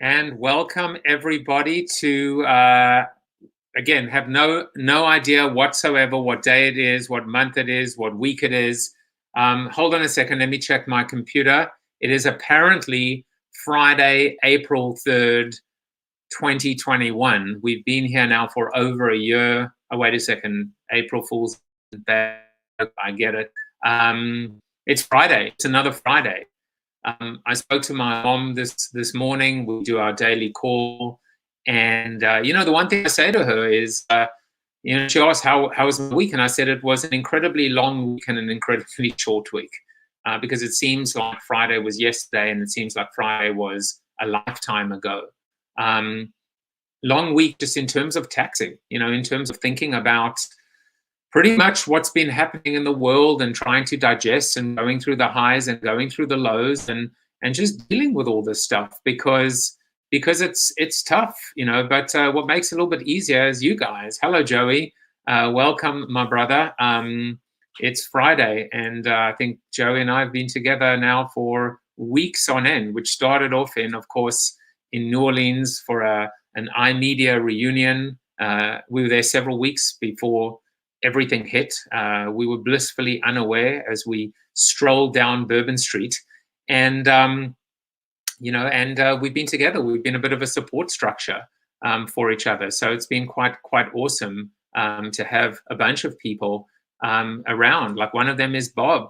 And welcome everybody to again, have no idea whatsoever what day it is, what month it is, what week it is. Hold on a second, let me check my computer. It is apparently Friday, April 3rd, 2021. We've been here now for over a year. Oh, wait a second. April Fool's Day. I get it. It's Friday. It's another Friday. I spoke to my mom this morning. We do our daily call, and the one thing I say to her is, she asked how was my week, and I said it was an incredibly long week and an incredibly short week, because it seems like Friday was yesterday, and it seems like Friday was a lifetime ago. Long week, just in terms of taxing, in terms of thinking about pretty much what's been happening in the world and trying to digest and going through the highs and going through the lows and just dealing with all this stuff because it's tough, but what makes it a little bit easier is you guys. Hello, Joey. Welcome, my brother. It's Friday, and I think Joey and I have been together now for weeks on end, which started off of course, in New Orleans for an iMedia reunion. We were there several weeks before everything hit. We were blissfully unaware as we strolled down Bourbon Street, and we've been together. We've been a bit of a support structure for each other. So it's been quite awesome to have a bunch of people around. Like one of them is Bob.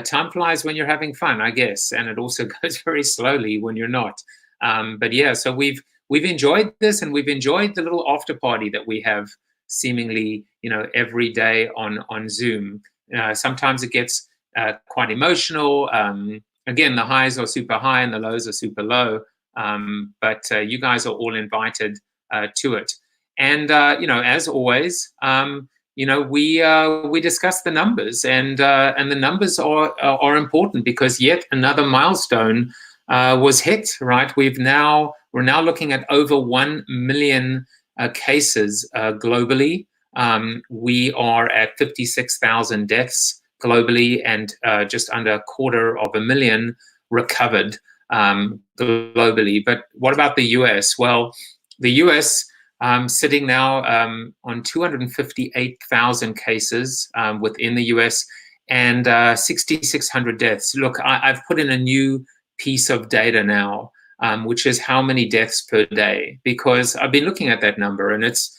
Time flies when you're having fun, I guess, and it also goes very slowly when you're not. But yeah, so we've enjoyed this, and we've enjoyed the little after party that we have seemingly, every day on Zoom. Sometimes it gets quite emotional. Again, the highs are super high and the lows are super low. But you guys are all invited to it. And as always, we discuss the numbers, and the numbers are important because yet another milestone was hit. Right, we're now looking at over 1 million cases globally. We are at 56,000 deaths globally, and just under 250,000 recovered globally. But what about the US? Well, the US sitting now on 258,000 cases within the US and 6,600 deaths. Look, I've put in a new piece of data now, which is how many deaths per day, because I've been looking at that number, and it's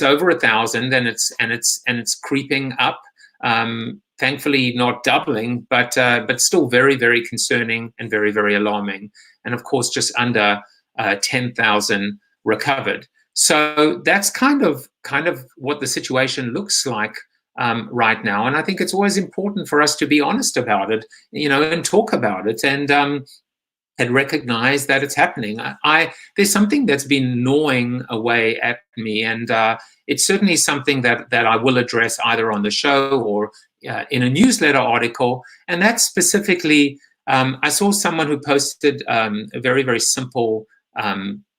over 1,000, and it's creeping up. Thankfully, not doubling, but still very, very concerning and very, very alarming. And of course, just under 10,000 recovered. So that's kind of what the situation looks like right now. And I think it's always important for us to be honest about it, and talk about it, and recognize that it's happening. There's something that's been gnawing away at me, and it's certainly something that I will address either on the show or in a newsletter article. And that's specifically, I saw someone who posted a very, very simple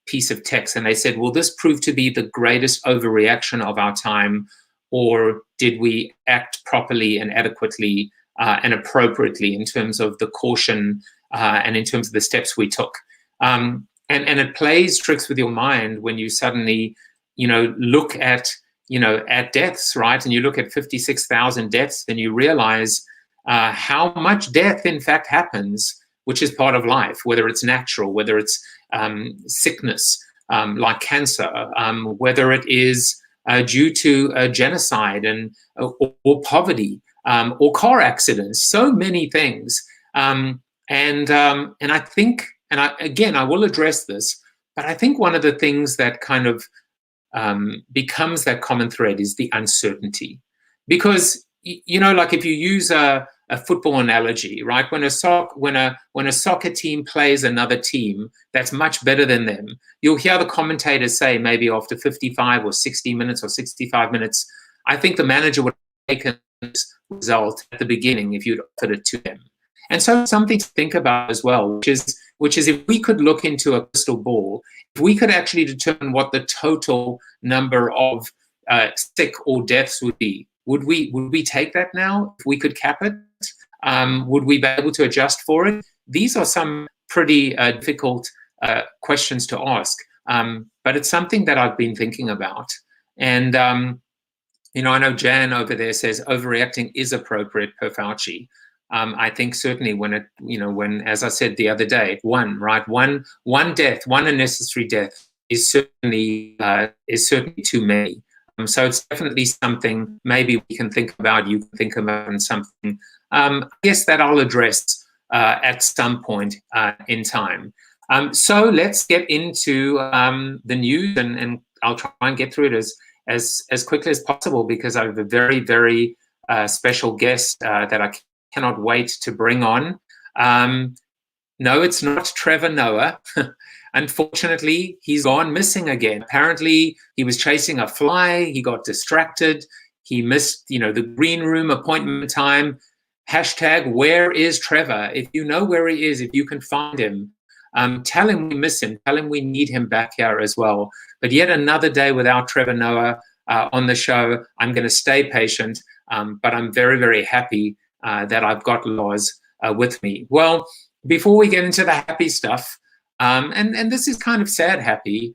piece of text, and they said, will this prove to be the greatest overreaction of our time, or did we act properly and adequately and appropriately in terms of the caution and in terms of the steps we took? And it plays tricks with your mind when you suddenly, look at deaths, right? And you look at 56,000 deaths, and you realize how much death in fact happens, which is part of life, whether it's natural, whether it's sickness like cancer, whether it is due to genocide or poverty or car accidents, so many things. And I think, I will address this, but I think one of the things that kind of becomes that common thread is the uncertainty. Because, like if you use a football analogy, right? When a soccer team plays another team that's much better than them, you'll hear the commentators say maybe after 55 or 60 minutes or 65 minutes, I think the manager would have taken this result at the beginning if you'd offered it to them. And so something to think about as well, which is if we could look into a crystal ball, if we could actually determine what the total number of sick or deaths would be, would we take that now if we could cap it? Would we be able to adjust for it? These are some pretty difficult questions to ask. But it's something that I've been thinking about. And, I know Jan over there says overreacting is appropriate per Fauci. I think certainly when, as I said the other day, one death, one unnecessary death is certainly too many. So it's definitely something maybe we can think about. You can think about something. I guess that I'll address at some point in time. So let's get into the news, and I'll try and get through it as quickly as possible, because I have a very, very special guest that I cannot wait to bring on. No, it's not Trevor Noah. Unfortunately, he's gone missing again. Apparently, he was chasing a fly. He got distracted. He missed, the green room appointment time. Hashtag, where is Trevor? If you know where he is, if you can find him, tell him we miss him. Tell him we need him back here as well. But yet another day without Trevor Noah on the show. I'm going to stay patient, but I'm very, very happy that I've got Lars with me. Well, before we get into the happy stuff, and this is kind of sad happy,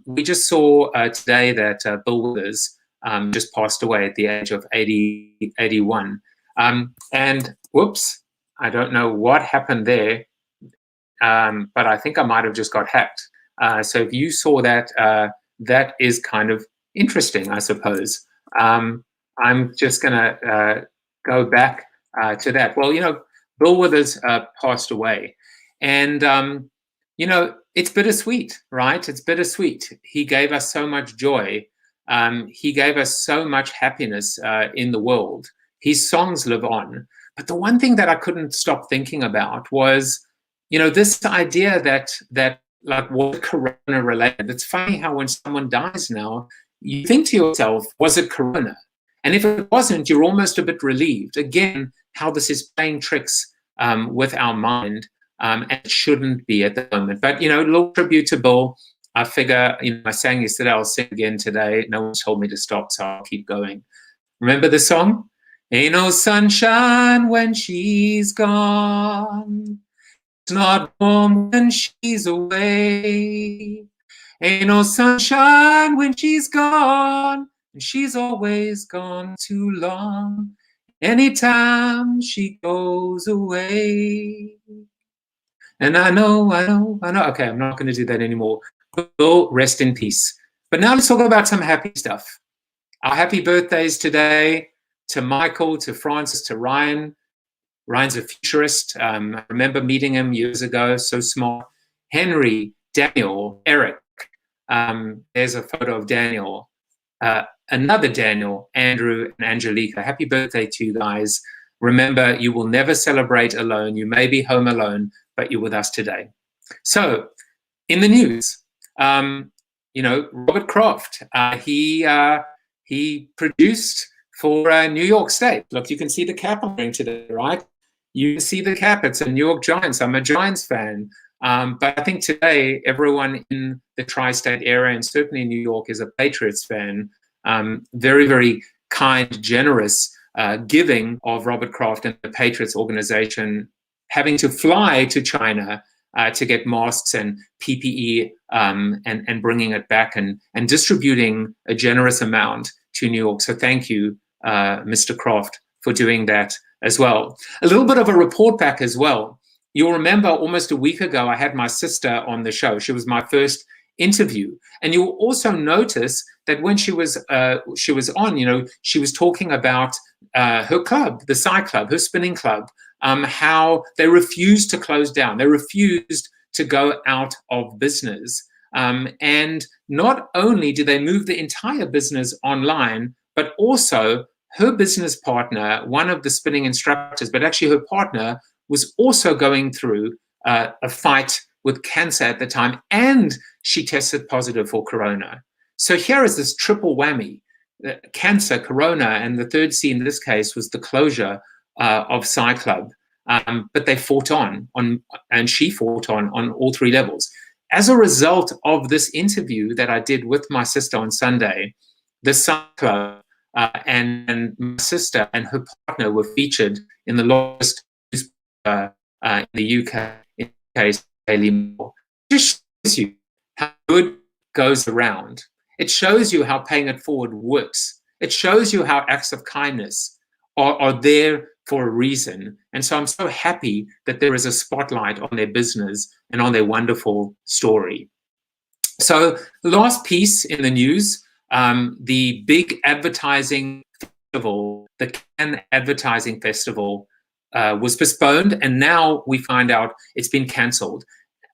we just saw today that Bill Withers just passed away at the age of 81. And whoops, I don't know what happened there, but I think I might have just got hacked. So if you saw that, that is kind of interesting, I suppose. I'm just going to go back to that. Well, Bill Withers passed away. And, it's bittersweet, right? It's bittersweet. He gave us so much joy. He gave us so much happiness in the world. His songs live on. But the one thing that I couldn't stop thinking about was, this idea that like, was Corona related? It's funny how when someone dies now, you think to yourself, was it Corona? And if it wasn't, you're almost a bit relieved. Again, how this is playing tricks with our mind, and it shouldn't be at the moment. But, a little tribute to Bill. I figure, I sang yesterday, I'll sing again today. No one's told me to stop, so I'll keep going. Remember the song? Ain't no sunshine when she's gone. It's not warm when she's away. Ain't no sunshine when she's gone. And she's always gone too long. Anytime she goes away. And I know. Okay, I'm not going to do that anymore. Bill, rest in peace. But now let's talk about some happy stuff. Our happy birthdays today to Michael, to Francis, to Ryan. Ryan's a futurist. I remember meeting him years ago, so smart. Henry, Daniel, Eric. There's a photo of Daniel. Another Daniel, Andrew, and Angelica. Happy birthday to you guys. Remember, you will never celebrate alone. You may be home alone, but you're with us today. So, in the news, Robert Kraft, he produced for New York State. Look, you can see the cap I'm wearing today, right? You can see the cap. It's a New York Giants. I'm a Giants fan. But I think today, everyone in the tri-state area, and certainly in New York, is a Patriots fan. Very, very kind, generous giving of Robert Kraft and the Patriots organization, having to fly to China to get masks and PPE and bringing it back and distributing a generous amount to New York. So thank you, Mr. Kraft, for doing that as well. A little bit of a report back as well. You'll remember almost a week ago, I had my sister on the show. She was my first interview. And you'll also notice that when she was on, she was talking about her club, the Psy Club, her spinning club, how they refused to close down. They refused to go out of business. And not only did they move the entire business online, but also her business partner, one of the spinning instructors, but actually her partner, was also going through a fight with cancer at the time, and she tested positive for corona. So here is this triple whammy: cancer, corona, and the third C in this case was the closure of Psy Club. But they fought on, and she fought on all three levels. As a result of this interview that I did with my sister on Sunday, the Psy Club and my sister and her partner were featured in the largest newspaper in the UK, in the case Daily Mail. just shows you how good goes around. It shows you how paying it forward works. It shows you how acts of kindness are there for a reason. And so I'm so happy that there is a spotlight on their business and on their wonderful story. So the last piece in the news, the big advertising festival, the Cannes Advertising Festival, was postponed, and now we find out it's been cancelled.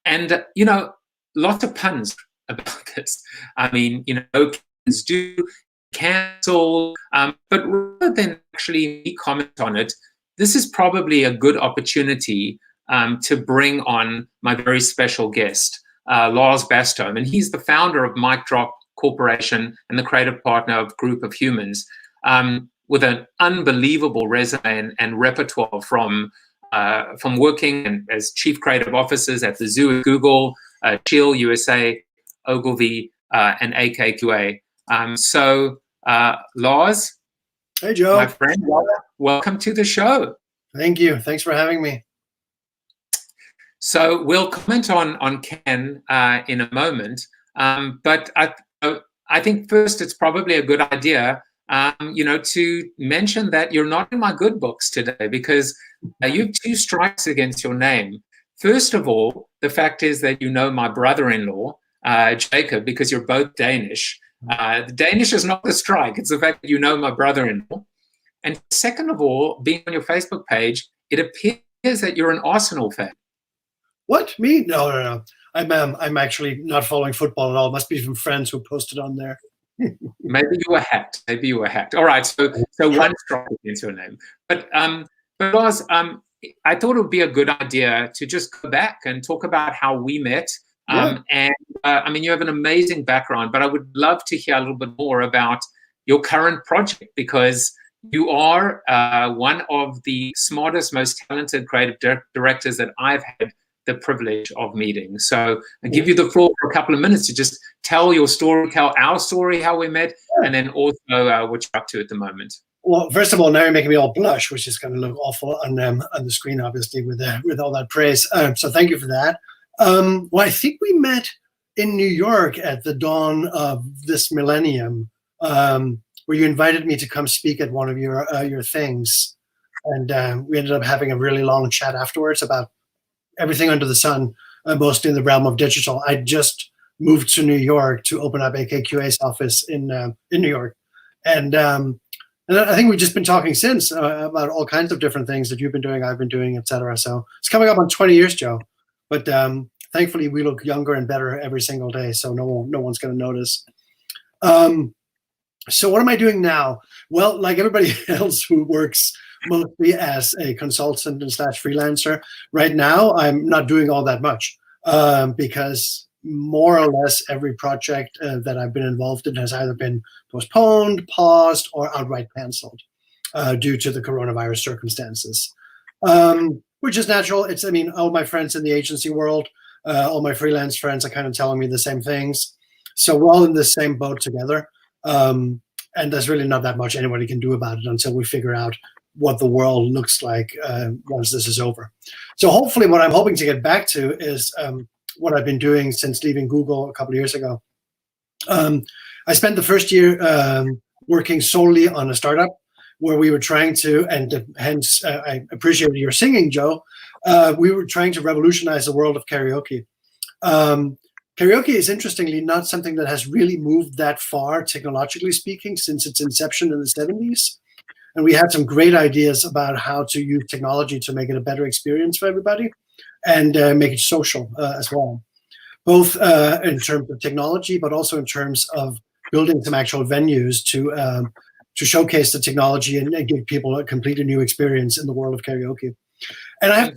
And, you know, lots of puns about this. I mean, you know, Cannes do cancel, but rather than actually comment on it, this is probably a good opportunity to bring on my very special guest, Lars Bastholm, and he's the founder of Mic Drop Corporation and the creative partner of Group of Humans, with an unbelievable resume and repertoire from working as chief creative officers at the Zoo at Google, Shield USA, Ogilvy, and AKQA. So, Lars, hey Joe, my friend, welcome to the show. Thank you. Thanks for having me. So we'll comment on Ken in a moment, but I think first it's probably a good idea, you know, to mention that you're not in my good books today because you have 2 strikes against your name. First of all, the fact is that you know my brother-in-law, Jacob, because you're both Danish. The Danish is not the strike; it's the fact that you know my brother-in-law. And second of all, being on your Facebook page, it appears that you're an Arsenal fan. What? Me? No. I'm actually not following football at all. Must be from friends who posted on there. Maybe you were hacked. Maybe you were hacked. All right. So one strike against your name. But Lars, I thought it would be a good idea to just go back and talk about how we met. And I mean, you have an amazing background, but I would love to hear a little bit more about your current project, because you are one of the smartest, most talented creative directors that I've had the privilege of meeting. So I give you the floor for a couple of minutes to just tell your story, tell our story, how we met, and then also what you're up to at the moment. Well, first of all, now you're making me all blush, which is going to look awful on the screen, obviously, with all that praise. So thank you for that. Well, I think we met in New York at the dawn of this millennium, where you invited me to come speak at one of your things, and we ended up having a really long chat afterwards about everything under the sun, mostly in the realm of digital. I just moved to New York to open up AKQA's office in New York, and I think we've just been talking since about all kinds of different things that you've been doing, I've been doing, etc. So it's coming up on 20 years, Joe. But thankfully, we look younger and better every single day, so no one's going to notice. So what am I doing now? Well, like everybody else who works mostly as a consultant and / freelancer, right now I'm not doing all that much because more or less every project that I've been involved in has either been postponed, paused, or outright canceled due to the coronavirus circumstances, which is natural. I mean, all my friends in the agency world, all my freelance friends are kind of telling me the same things. So we're all in the same boat together. And there's really not that much anybody can do about it until we figure out what the world looks like once this is over. So hopefully what I'm hoping to get back to is what I've been doing since leaving Google a couple of years ago. I spent the first year working solely on a startup where we were trying to, and hence I appreciated your singing, Joe, we were trying to revolutionize the world of karaoke. Karaoke is interestingly not something that has really moved that far, technologically speaking, since its inception in the 70s. And we had some great ideas about how to use technology to make it a better experience for everybody and make it social as well, both in terms of technology, but also in terms of building some actual venues to showcase the technology and give people a completely new experience in the world of karaoke. And I have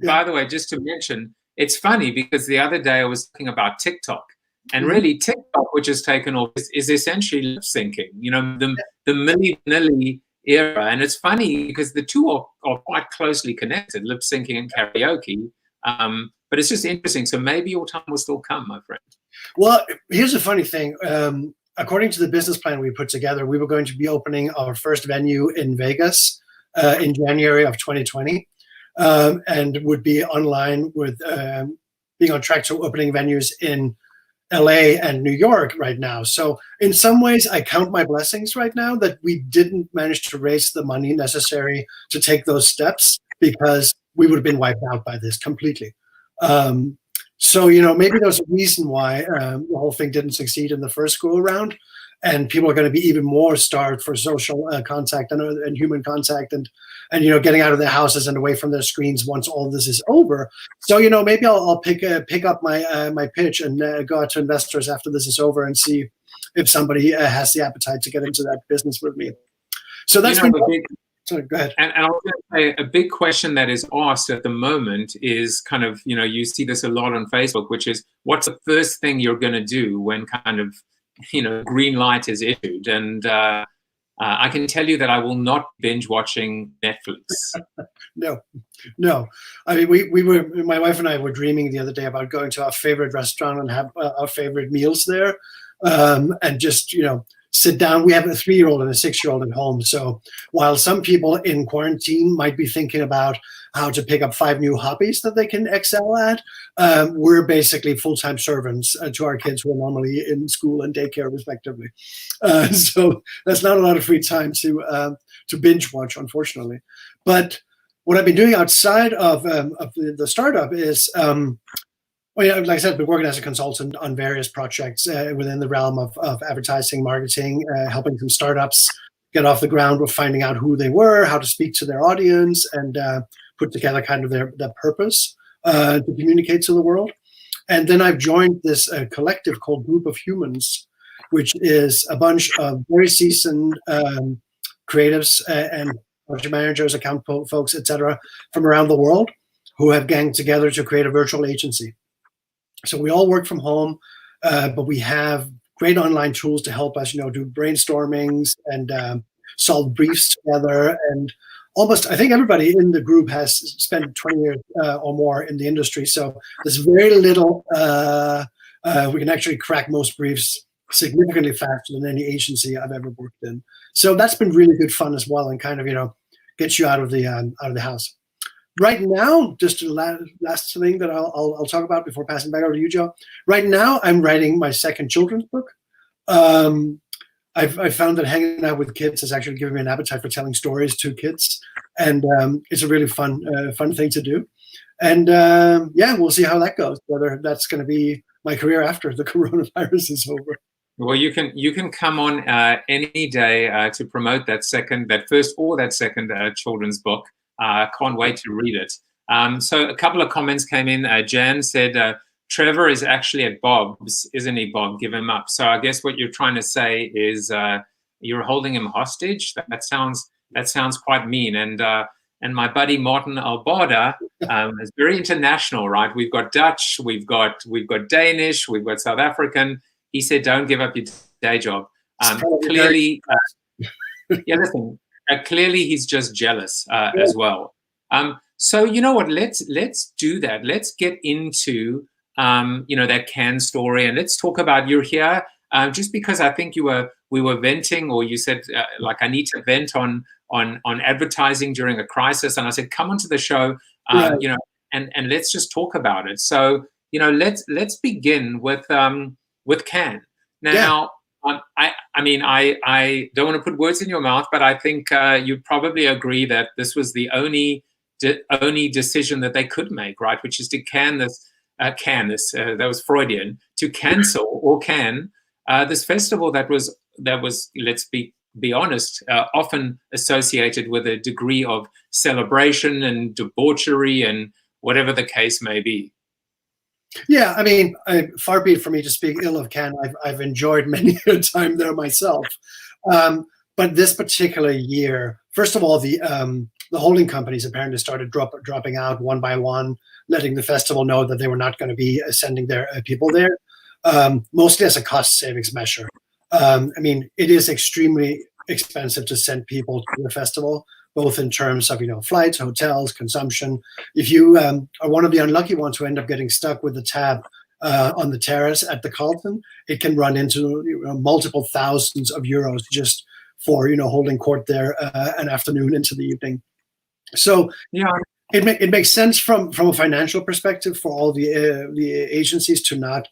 by the way, just to mention, it's funny because the other day I was talking about TikTok, and really TikTok, which has taken off, is essentially lip syncing. You know, the Milli Vanilli era, and it's funny because the two are quite closely connected, lip syncing and karaoke. But it's just interesting. So maybe your time will still come, my friend. Well, here's a funny thing. According to the business plan we put together, we were going to be opening our first venue in Vegas in January of 2020. And would be online with being on track to opening venues in LA and New York right now. So in some ways, I count my blessings right now that we didn't manage to raise the money necessary to take those steps, because we would have been wiped out by this completely. So, maybe there's a reason why the whole thing didn't succeed in the first go around, and people are going to be even more starved for social contact and human contact, and getting out of their houses and away from their screens once all this is over. So maybe I'll pick up my pitch and go out to investors after this is over and see if somebody has the appetite to get into that business with me. So that's Sorry, go ahead. And I was going to say, a big question that is asked at the moment is kind of, you see this a lot on Facebook, which is, what's the first thing you're going to do when kind of, green light is issued? And I can tell you that I will not binge watching Netflix. No. I mean, my wife and I were dreaming the other day about going to our favorite restaurant and have our favorite meals there, and just, sit down. We have a 3-year-old and a 6-year-old at home. So while some people in quarantine might be thinking about how to pick up 5 new hobbies that they can excel at, we're basically full-time servants to our kids who are normally in school and daycare respectively. So that's not a lot of free time to binge watch, unfortunately. But what I've been doing outside of the startup is, like I said, I've been working as a consultant on various projects within the realm of advertising, marketing, helping some startups get off the ground with finding out who they were, how to speak to their audience, and put together kind of their purpose to communicate to the world. And then I've joined this collective called Group of Humans, which is a bunch of very seasoned creatives and project managers, account folks, etc., from around the world who have ganged together to create a virtual agency. So we all work from home, but we have great online tools to help us, do brainstormings and solve briefs together. And I think everybody in the group has spent 20 years or more in the industry. So there's very little, we can actually crack most briefs significantly faster than any agency I've ever worked in. So that's been really good fun as well, and kind of, gets you out of the house. Right now, just the last thing that I'll talk about before passing back over to you, Joe. Right now, I'm writing my second children's book. I've found that hanging out with kids has actually given me an appetite for telling stories to kids, and it's a really fun thing to do. And we'll see how that goes. Whether that's going to be my career after the coronavirus is over. Well, you can come on any day to promote that first or that second children's book. Can't wait to read it. So a couple of comments came in. Jan said, Trevor is actually at Bob's, isn't he, Bob? Give him up. So I guess what you're trying to say is you're holding him hostage. That sounds quite mean. And my buddy Martin Albarda is very international, right? We've got Dutch, we've got Danish, we've got South African. He said, don't give up your day job. Clearly, listen. Clearly, he's just jealous as well. So you know what? Let's do that. Let's get into that Cannes story, and let's talk about you're here. Just because I think we were venting, or you said I need to vent on advertising during a crisis, and I said come onto the show, and let's just talk about it. So let's begin with Cannes now. Yeah. I don't want to put words in your mouth, but I think you'd probably agree that this was the only decision that they could make, right? Which is to that was Freudian, to cancel or can this festival that was let's be honest, often associated with a degree of celebration and debauchery and whatever the case may be. Yeah, I mean, far be it for me to speak ill of Cannes. I've enjoyed many a time there myself. But this particular year, first of all, the holding companies apparently started dropping out one by one, letting the festival know that they were not going to be sending their people there, mostly as a cost savings measure. I mean, it is extremely expensive to send people to the festival, both in terms of flights, hotels, consumption. If you are one of the unlucky ones who end up getting stuck with the tab on the terrace at the Carlton, it can run into multiple thousands of euros just for holding court there an afternoon into the evening. So it makes sense from a financial perspective for all the agencies to not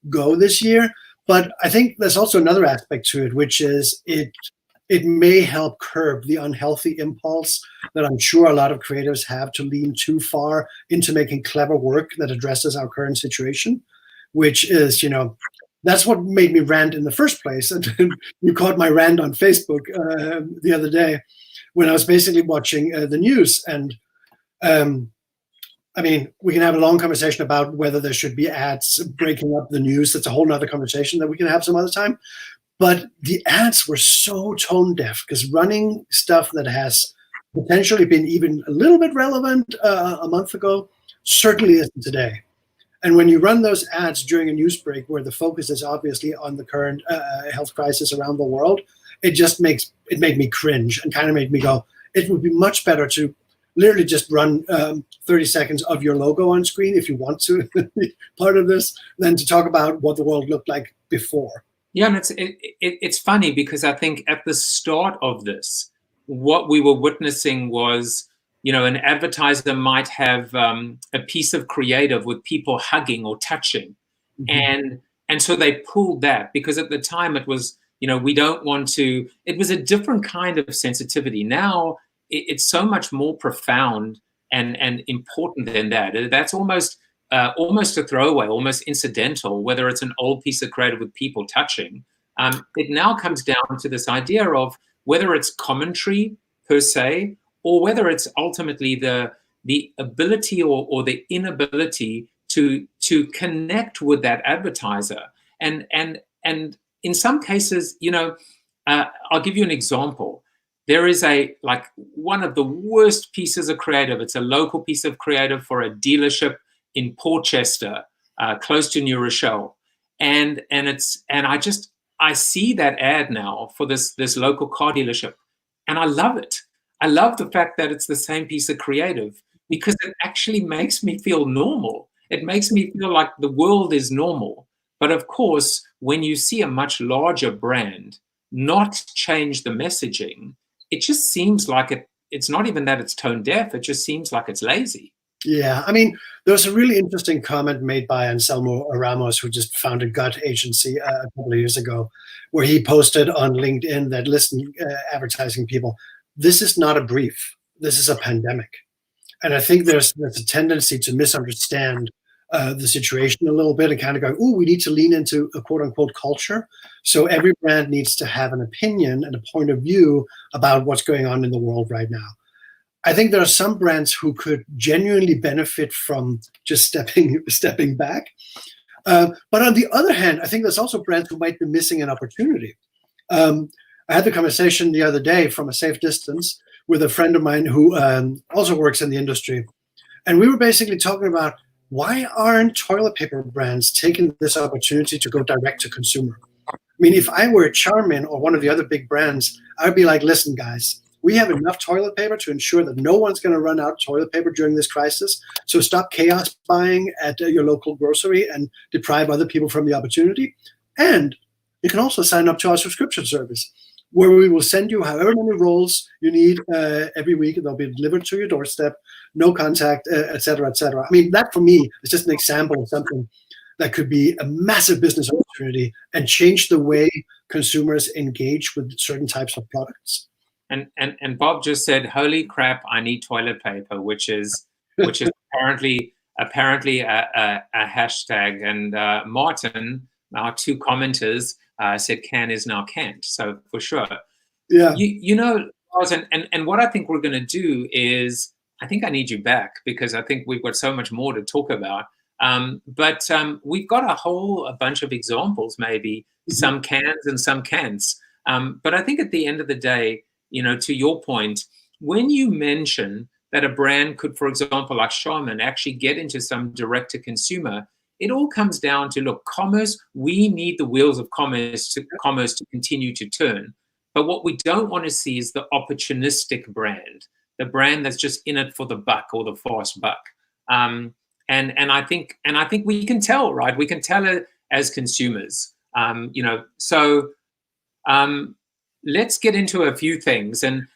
go this year. But I think there's also another aspect to it, which is it may help curb the unhealthy impulse that I'm sure a lot of creatives have to lean too far into making clever work that addresses our current situation, which is, that's what made me rant in the first place. And you caught my rant on Facebook the other day when I was basically watching the news. And I mean, we can have a long conversation about whether there should be ads breaking up the news. That's a whole nother conversation that we can have some other time. But the ads were so tone deaf because running stuff that has potentially been even a little bit relevant a month ago certainly isn't today. And when you run those ads during a news break where the focus is obviously on the current health crisis around the world, it made me cringe and kind of made me go, it would be much better to literally just run 30 seconds of your logo on screen if you want to be part of this than to talk about what the world looked like before. Yeah, and it's funny because I think at the start of this, what we were witnessing was, an advertiser might have a piece of creative with people hugging or touching, and so they pulled that because at the time it was, we don't want to. It was a different kind of sensitivity. Now it's so much more profound and important than that. That's almost a throwaway, almost incidental, whether it's an old piece of creative with people touching. It now comes down to this idea of whether it's commentary per se, or whether it's ultimately the ability or the inability to connect with that advertiser. And in some cases, I'll give you an example. There is one of the worst pieces of creative. It's a local piece of creative for a dealership in Portchester, close to New Rochelle, and I see that ad now for this local car dealership, and I love it. I love the fact that it's the same piece of creative because it actually makes me feel normal. It makes me feel like the world is normal. But of course, when you see a much larger brand not change the messaging, it just seems like it's not even that it's tone deaf. It just seems like it's lazy. Yeah, I mean, there was a really interesting comment made by Anselmo Ramos, who just founded Gut Agency a couple of years ago, where he posted on LinkedIn that, listen, advertising people, this is not a brief. This is a pandemic. And I think there's a tendency to misunderstand the situation a little bit and kind of go, oh, we need to lean into a quote unquote culture. So every brand needs to have an opinion and a point of view about what's going on in the world right now. I think there are some brands who could genuinely benefit from just stepping back. But on the other hand, I think there's also brands who might be missing an opportunity. I had the conversation the other day from a safe distance with a friend of mine who also works in the industry. And we were basically talking about, why aren't toilet paper brands taking this opportunity to go direct to consumer? I mean, if I were Charmin or one of the other big brands, I'd be like, listen, guys, we have enough toilet paper to ensure that no one's going to run out of toilet paper during this crisis. So stop chaos buying at your local grocery and deprive other people from the opportunity. And you can also sign up to our subscription service, where we will send you however many rolls you need every week, and they'll be delivered to your doorstep, no contact, et cetera, et cetera. I mean, that for me is just an example of something that could be a massive business opportunity and change the way consumers engage with certain types of products. And Bob just said, "Holy crap! I need toilet paper," which is apparently a hashtag. And Martin, our two commenters, said "can" is now "can't." So for sure, yeah. And what I think we're going to do is, I think I need you back because I think we've got so much more to talk about. But we've got a bunch of examples, maybe some cans and some can'ts. But I think at the end of the day, to your point, when you mention that a brand could, for example, like Charmin, actually get into some direct-to-consumer, it all comes down to, look, commerce, we need the wheels of commerce to continue to turn. But what we don't want to see is the opportunistic brand, the brand that's just in it for the buck or the fast buck. And I think we can tell, right? We can tell it as consumers, So let's get into a few things. And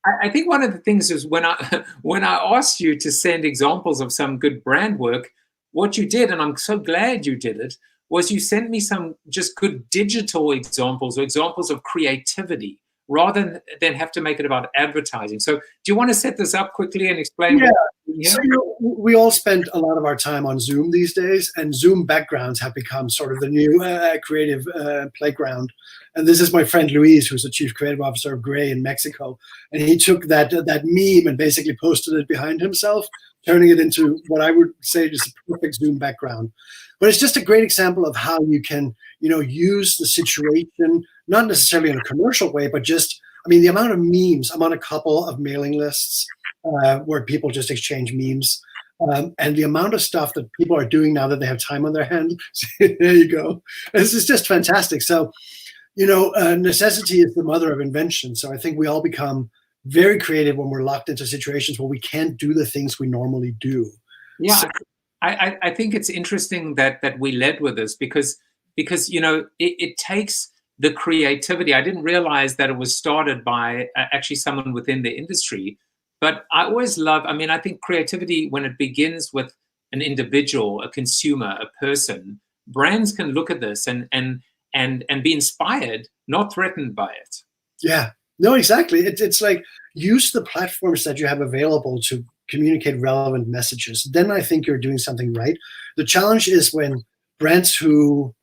I think one of the things is when I when I asked you to send examples of some good brand work, what you did, and I'm so glad you did it, was you sent me some just good digital examples or examples of creativity rather than have to make it about advertising. So do you want to set this up quickly and explain Yeah. what we're doing So here? we all spend a lot of our time on Zoom these days, and Zoom backgrounds have become sort of the new creative playground. And this is my friend Luis, who's the chief creative officer of Gray in Mexico, and he took that meme and basically posted it behind himself, turning it into what I would say is a perfect Zoom background. But it's just a great example of how you can, use the situation, not necessarily in a commercial way, but just, I mean, the amount of memes. I'm on a couple of mailing lists where people just exchange memes. And the amount of stuff that people are doing now that they have time on their hand, there you go. This is just fantastic. So, necessity is the mother of invention. So I think we all become very creative when we're locked into situations where we can't do the things we normally do. Yeah, So, I think it's interesting that we led with this because it takes the creativity. I didn't realize that it was started by actually someone within the industry, but I always love. I mean, I think creativity, when it begins with an individual, a consumer, a person, brands can look at this and be inspired, not threatened by it. yeah, no, exactly. It's like use the platforms that you have available to communicate relevant messages. Then I think you're doing something right. The challenge is when brands who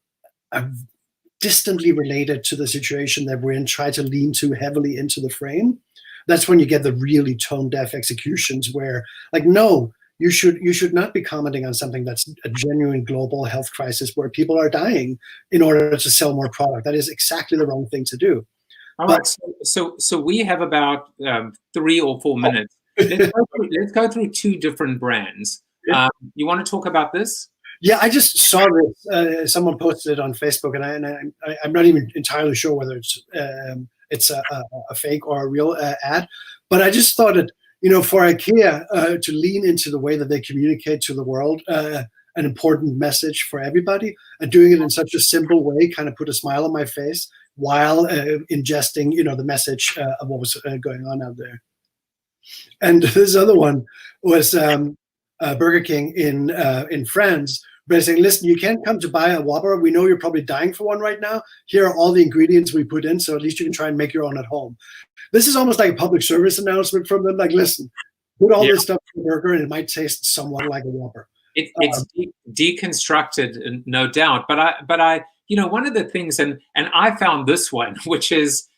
are distantly related to the situation that we're in try to lean too heavily into the frame. That's when you get the really tone deaf executions where, like, no, you should not be commenting on something that's a genuine global health crisis where people are dying in order to sell more product. That is exactly the wrong thing to do. All But right, so we have about 3 or 4 minutes. Let's go through two different brands. You want to talk about this? yeah, I just saw this. Someone posted it on Facebook, and I'm not even entirely sure whether it's a fake or a real ad. But I just thought that for IKEA to lean into the way that they communicate to the world, an important message for everybody, and doing it in such a simple way, kind of put a smile on my face while ingesting the message of what was going on out there. And this other one was Burger King in France, basically, listen, you can't come to buy a Whopper. We know you're probably dying for one right now. Here are all the ingredients we put in, so at least you can try and make your own at home. This is almost like a public service announcement from them. Like, listen, put all this stuff in a burger, and it might taste somewhat like a Whopper. It's deconstructed, no doubt. But I, one of the things, and I found this one, which is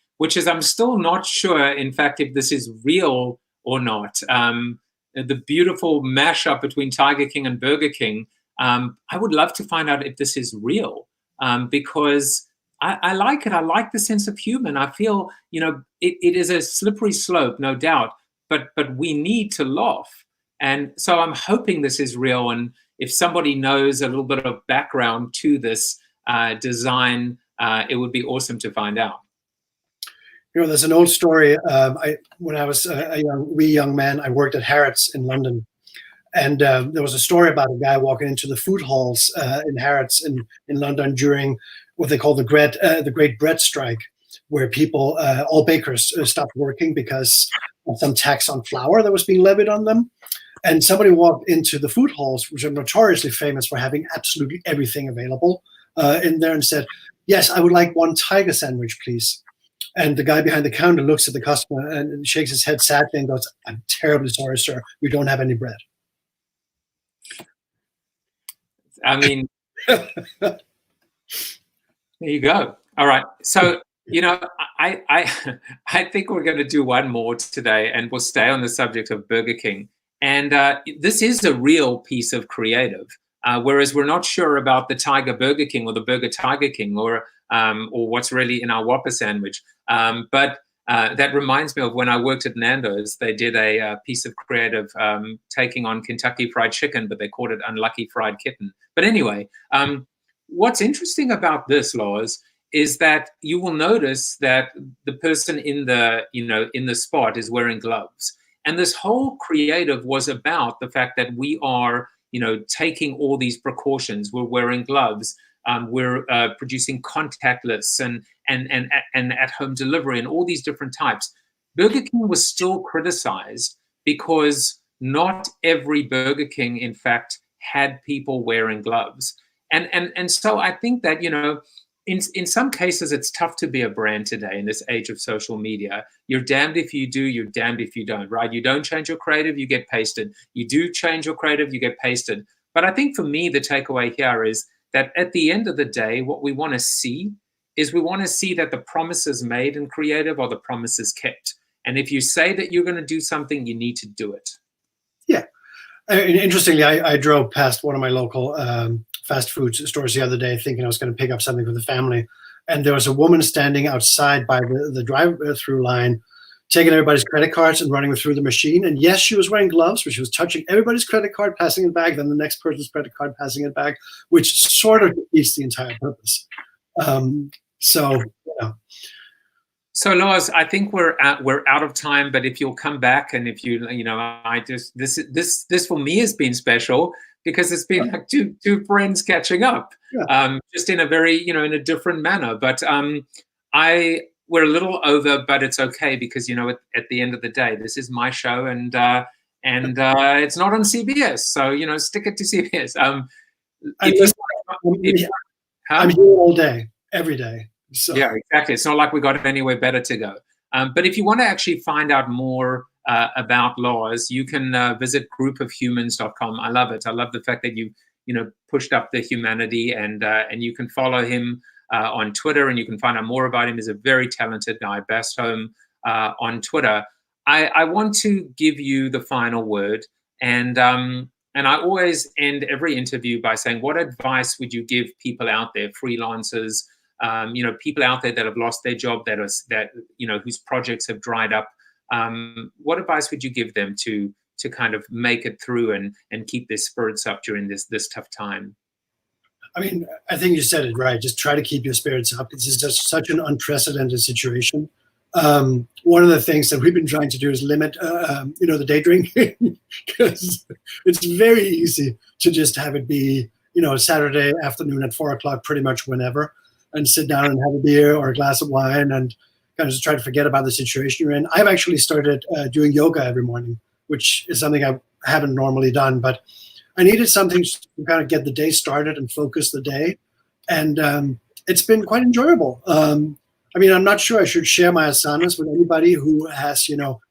I'm still not sure, in fact, if this is real or not. The beautiful mashup between Tiger King and Burger King. I would love to find out if this is real, because I like it. I like the sense of humor. I feel, it is a slippery slope, no doubt, but we need to laugh. And so I'm hoping this is real. And if somebody knows a little bit of background to this design, it would be awesome to find out. There's an old story. When I was a wee young man, I worked at Harrods in London. And there was a story about a guy walking into the food halls in Harrods in London during what they call the Great Bread Strike, where people, all bakers, stopped working because of some tax on flour that was being levied on them. And somebody walked into the food halls, which are notoriously famous for having absolutely everything available in there, and said, "Yes, I would like one tiger sandwich, please." And the guy behind the counter looks at the customer and shakes his head sadly and goes, "I'm terribly sorry, sir. We don't have any bread." I mean, there you go. All right. So, I think we're going to do one more today, and we'll stay on the subject of Burger King. And this is a real piece of creative, whereas we're not sure about the Tiger Burger King or the Burger Tiger King or what's really in our Whopper sandwich. But that reminds me of when I worked at Nando's. They did a piece of creative taking on Kentucky Fried Chicken, but they called it Unlucky Fried Kitten. But anyway, what's interesting about this, Lars, is that you will notice that the person in the spot is wearing gloves. And this whole creative was about the fact that we are, taking all these precautions. We're wearing gloves. We're producing contactless and at-home delivery and all these different types. Burger King was still criticized because not every Burger King, in fact, had people wearing gloves. And so I think that, in some cases, it's tough to be a brand today in this age of social media. You're damned if you do, you're damned if you don't, right? You don't change your creative, you get pasted. You do change your creative, you get pasted. But I think for me, the takeaway here is that at the end of the day, what we want to see is we want to see that the promises made in creative are the promises kept. And if you say that you're going to do something, you need to do it. Yeah. Interestingly, I drove past one of my local fast food stores the other day thinking I was going to pick up something for the family. And there was a woman standing outside by the drive-through line, taking everybody's credit cards and running them through the machine. And yes, she was wearing gloves, but she was touching everybody's credit card, passing it back, then the next person's credit card, passing it back, which sort of defeats the entire purpose. So, So Lars, I think we're out of time, but if you'll come back, and if this for me has been special because it's been like two friends catching up, just in a very, in a different manner. But we're a little over, but it's okay because, at the end of the day, this is my show, and it's not on CBS, so, stick it to CBS. I'm here all day, every day. So. Yeah, exactly. It's not like we got anywhere better to go. But if you want to actually find out more about Lars, you can visit groupofhumans.com. I love it. I love the fact that you pushed up the humanity, and you can follow him on Twitter, and you can find out more about him. He's a very talented guy, Bastholm on Twitter. I want to give you the final word, and I always end every interview by saying, what advice would you give people out there, freelancers, people out there that have lost their job, whose projects have dried up? What advice would you give them to kind of make it through and keep their spirits up during this tough time? I mean, I think you said it right. Just try to keep your spirits up. It's just such an unprecedented situation. One of the things that we've been trying to do is limit, the day drinking, because it's very easy to just have it be, Saturday afternoon at 4 o'clock, pretty much whenever, and sit down and have a beer or a glass of wine and kind of just try to forget about the situation you're in. I've actually started doing yoga every morning, which is something I haven't normally done, but I needed something to kind of get the day started and focus the day. And it's been quite enjoyable. I mean, I'm not sure I should share my asanas with anybody who has,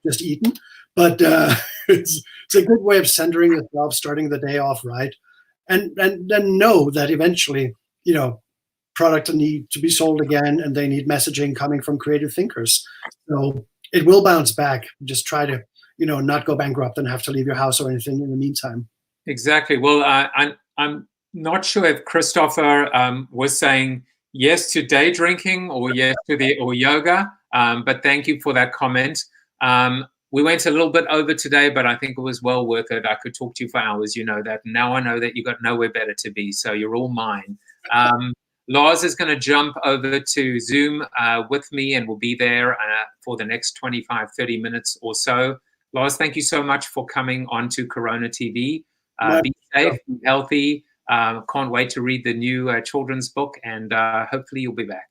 just eaten, but it's a good way of centering yourself, starting the day off right. And then know that eventually, product need to be sold again, and they need messaging coming from creative thinkers. So it will bounce back. Just try to, not go bankrupt and have to leave your house or anything in the meantime. Exactly. Well, I'm not sure if Christopher was saying yes to day drinking or yes to or yoga, but thank you for that comment. We went a little bit over today, but I think it was well worth it. I could talk to you for hours, that. Now I know that you got nowhere better to be, so you're all mine. Lars is going to jump over to Zoom with me, and we'll be there for the next 25, 30 minutes or so. Lars, thank you so much for coming on to CoronaTV. Be safe, be healthy. Can't wait to read the new children's book, and hopefully you'll be back.